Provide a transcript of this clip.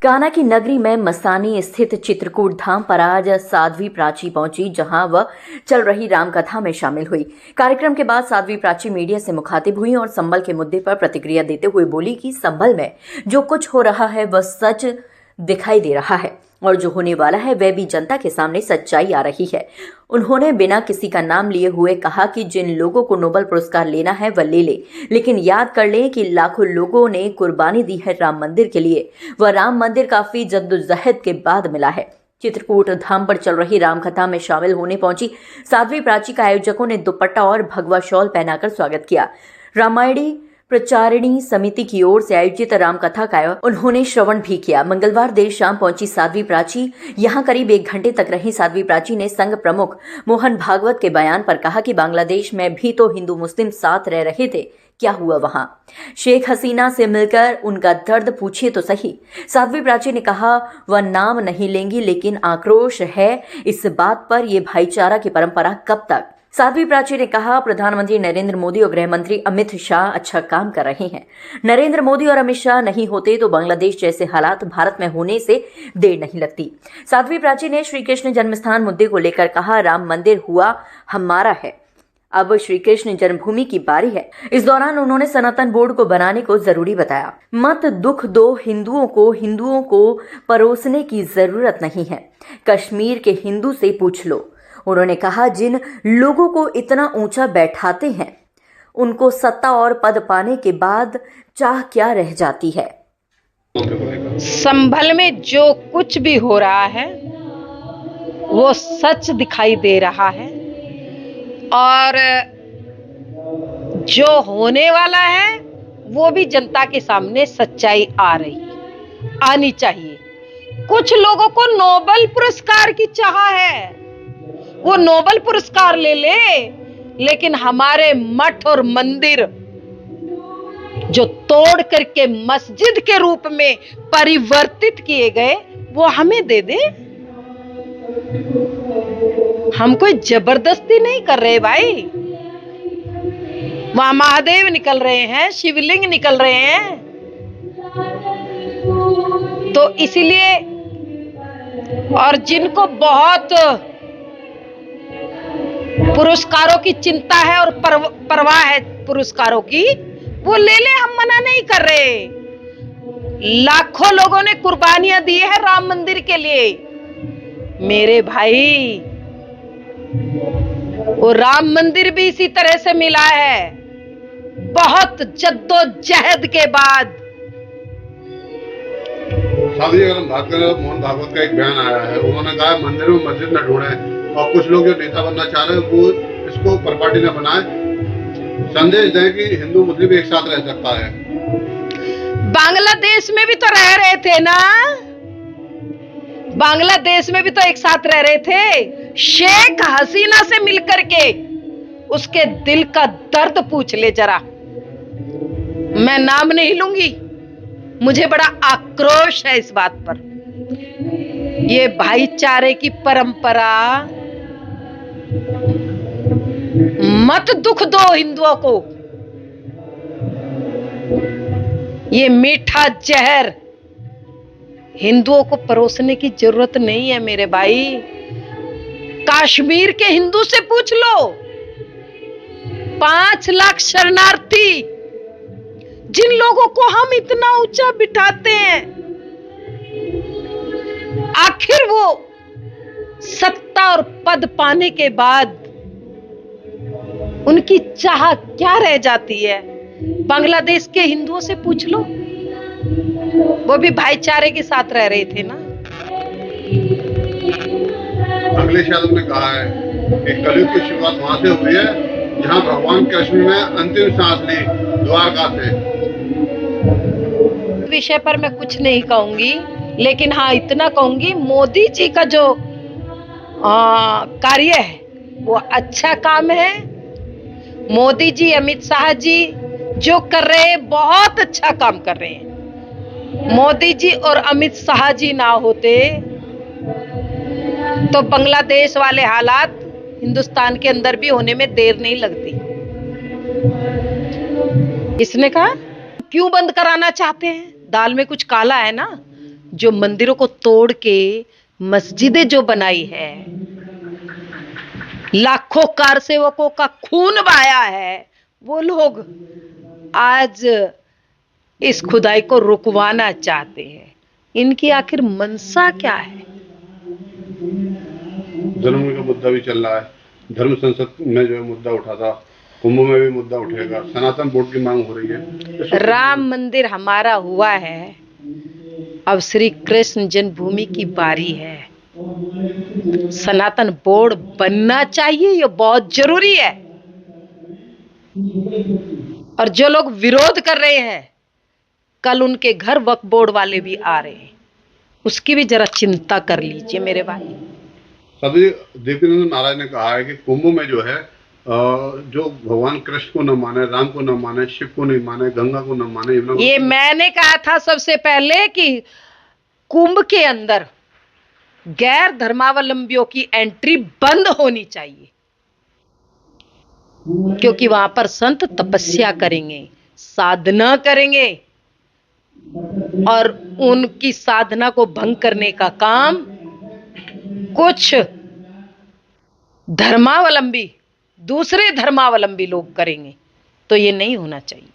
कान्हा की नगरी में मस्तानी स्थित चित्रकूट धाम पर आज साध्वी प्राची पहुंची, जहां वह चल रही रामकथा में शामिल हुई। कार्यक्रम के बाद साध्वी प्राची मीडिया से मुखातिब हुई और संभल के मुद्दे पर प्रतिक्रिया देते हुए बोली कि संभल में जो कुछ हो रहा है वह सच दिखाई दे रहा है और जो होने वाला है वह भी जनता के सामने सच्चाई आ रही है। उन्होंने बिना किसी का नाम लिए हुए कहा कि जिन लोगों को नोबेल पुरस्कार लेना है वह ले ले, लेकिन याद कर लें कि लाखों लोगों ने कुर्बानी दी है राम मंदिर के लिए। वह राम मंदिर काफी जद्दोजहद के बाद मिला है। चित्रकूट धाम पर चल रही रामकथा में शामिल होने पहुंची साध्वी प्राची का आयोजकों ने दुपट्टा और भगवा शॉल पहनाकर स्वागत किया। रामायणी प्रचारिणी समिति की ओर से आयोजित रामकथा का उन्होंने श्रवण भी किया। मंगलवार देर शाम पहुंची साध्वी प्राची यहां करीब 1 घंटे तक रही। साध्वी प्राची ने संघ प्रमुख मोहन भागवत के बयान पर कहा कि बांग्लादेश में भी तो हिंदू मुस्लिम साथ रह रहे थे, क्या हुआ वहां? शेख हसीना से मिलकर उनका दर्द पूछिए तो सही। साध्वी प्राची ने कहा वह नाम नहीं लेंगी, लेकिन आक्रोश है इस बात पर ये भाईचारा की परंपरा कब तक। साध्वी प्राची ने कहा प्रधानमंत्री नरेंद्र मोदी और गृह मंत्री अमित शाह अच्छा काम कर रहे हैं। नरेंद्र मोदी और अमित शाह नहीं होते तो बांग्लादेश जैसे हालात भारत में होने से देर नहीं लगती। साध्वी प्राची ने श्री कृष्ण जन्मस्थान मुद्दे को लेकर कहा राम मंदिर हुआ हमारा है, अब श्री कृष्ण जन्मभूमि की बारी है। इस दौरान उन्होंने सनातन बोर्ड को बनाने को जरूरी बताया। मत दुख दो हिंदुओं को परोसने की जरूरत नहीं है, कश्मीर के हिंदू से पूछ लो। उन्होंने कहा जिन लोगों को इतना ऊंचा बैठाते हैं उनको सत्ता और पद पाने के बाद चाह क्या रह जाती है। संभल में जो कुछ भी हो रहा है वो सच दिखाई दे रहा है और जो होने वाला है वो भी जनता के सामने सच्चाई आनी चाहिए। कुछ लोगों को नोबेल पुरस्कार की चाह है, वो नोबेल पुरस्कार ले ले, लेकिन हमारे मठ और मंदिर जो तोड़ करके मस्जिद के रूप में परिवर्तित किए गए वो हमें दे दे। हम कोई जबरदस्ती नहीं कर रहे भाई। वहां महादेव निकल रहे हैं, शिवलिंग निकल रहे हैं, तो इसलिए और जिनको बहुत पुरस्कारों की चिंता है और परवाह है पुरस्कारों की, वो ले ले, हम मना नहीं कर रहे। लाखों लोगों ने कुर्बानियां दी है राम मंदिर के लिए मेरे भाई। वो राम मंदिर भी इसी तरह से मिला है, बहुत जद्दोजहद के बाद। साथी अगर हम बात करें मोहन भागवत का एक बयान आया है, उन्होंने कहा मंदिर में मस्जिद न ढूंढे और कुछ लोग जो नेता बनना चाह रहे हैं वो इसको परपाटी न बनाए, संदेश दें कि हिंदू मुस्लिम एक साथ रह सकता है। बांग्लादेश में भी तो रह रहे थे ना, बांग्लादेश में भी तो एक साथ रह रहे थे। शेख हसीना से मिलकर के उसके दिल का दर्द पूछ ले जरा। मैं नाम नहीं लूंगी, मुझे बड़ा आक्रोश है इस बात पर। ये भाईचारे की परंपरा, मत दुख दो हिंदुओं को, ये मीठा जहर हिंदुओं को परोसने की जरूरत नहीं है मेरे भाई। कश्मीर के हिंदू से पूछ लो, 5 लाख शरणार्थी जिन लोगों को हम इतना ऊंचा बिठाते हैं, आखिर वो सत्ता और पद पाने के बाद उनकी चाह क्या रह जाती है? बांग्लादेश के हिंदुओं से पूछ लो, वो भी भाईचारे के साथ रह रहे थे ना। अखिलेश यादव ने कहा है कि कलयुग की शुरुआत वहां से हुई है जहां भगवान कृष्ण ने अंतिम सांस ली, द्वारका से। विषय पर मैं कुछ नहीं कहूंगी, लेकिन हाँ इतना कहूंगी मोदी जी का जो कार्य है वो अच्छा काम है। मोदी जी, अमित शाह जी जो कर रहे हैं बहुत अच्छा काम कर रहे हैं। मोदी जी और अमित शाह जी ना होते तो बांग्लादेश वाले हालात हिंदुस्तान के अंदर भी होने में देर नहीं लगती। इसने कहा क्यों बंद कराना चाहते हैं? दाल में कुछ काला है ना। जो मंदिरों को तोड़ के मस्जिदें जो बनाई है, लाखों कार सेवकों का खून बहाया है, वो लोग आज इस खुदाई को रुकवाना चाहते हैं। इनकी आखिर मंशा क्या है? जन्म का मुद्दा भी चल रहा है, धर्म संसद में जो मुद्दा उठा था, कुंभ में भी मुद्दा उठेगा, सनातन बोर्ड की मांग हो रही है। राम मंदिर हमारा हुआ है, अब श्री कृष्ण जन्मभूमि की बारी है। सनातन बोर्ड बनना चाहिए, ये बहुत जरूरी है। और जो लोग विरोध कर रहे हैं, कल उनके घर वक्फ बोर्ड वाले भी आ रहे हैं, उसकी भी जरा चिंता कर लीजिए मेरे भाई। सभी देवीनंदन महाराज ने कहा है कि कुंभ में जो है जो भगवान कृष्ण को न माने, राम को न माने, शिव को नहीं माने, गंगा को न माने, ये मैंने कहा था सबसे पहले कि कुंभ के अंदर गैर धर्मावलंबियों की एंट्री बंद होनी चाहिए, क्योंकि वहां पर संत तपस्या करेंगे, साधना करेंगे, और उनकी साधना को भंग करने का काम कुछ धर्मावलंबी, दूसरे धर्मावलंबी लोग करेंगे, तो ये नहीं होना चाहिए।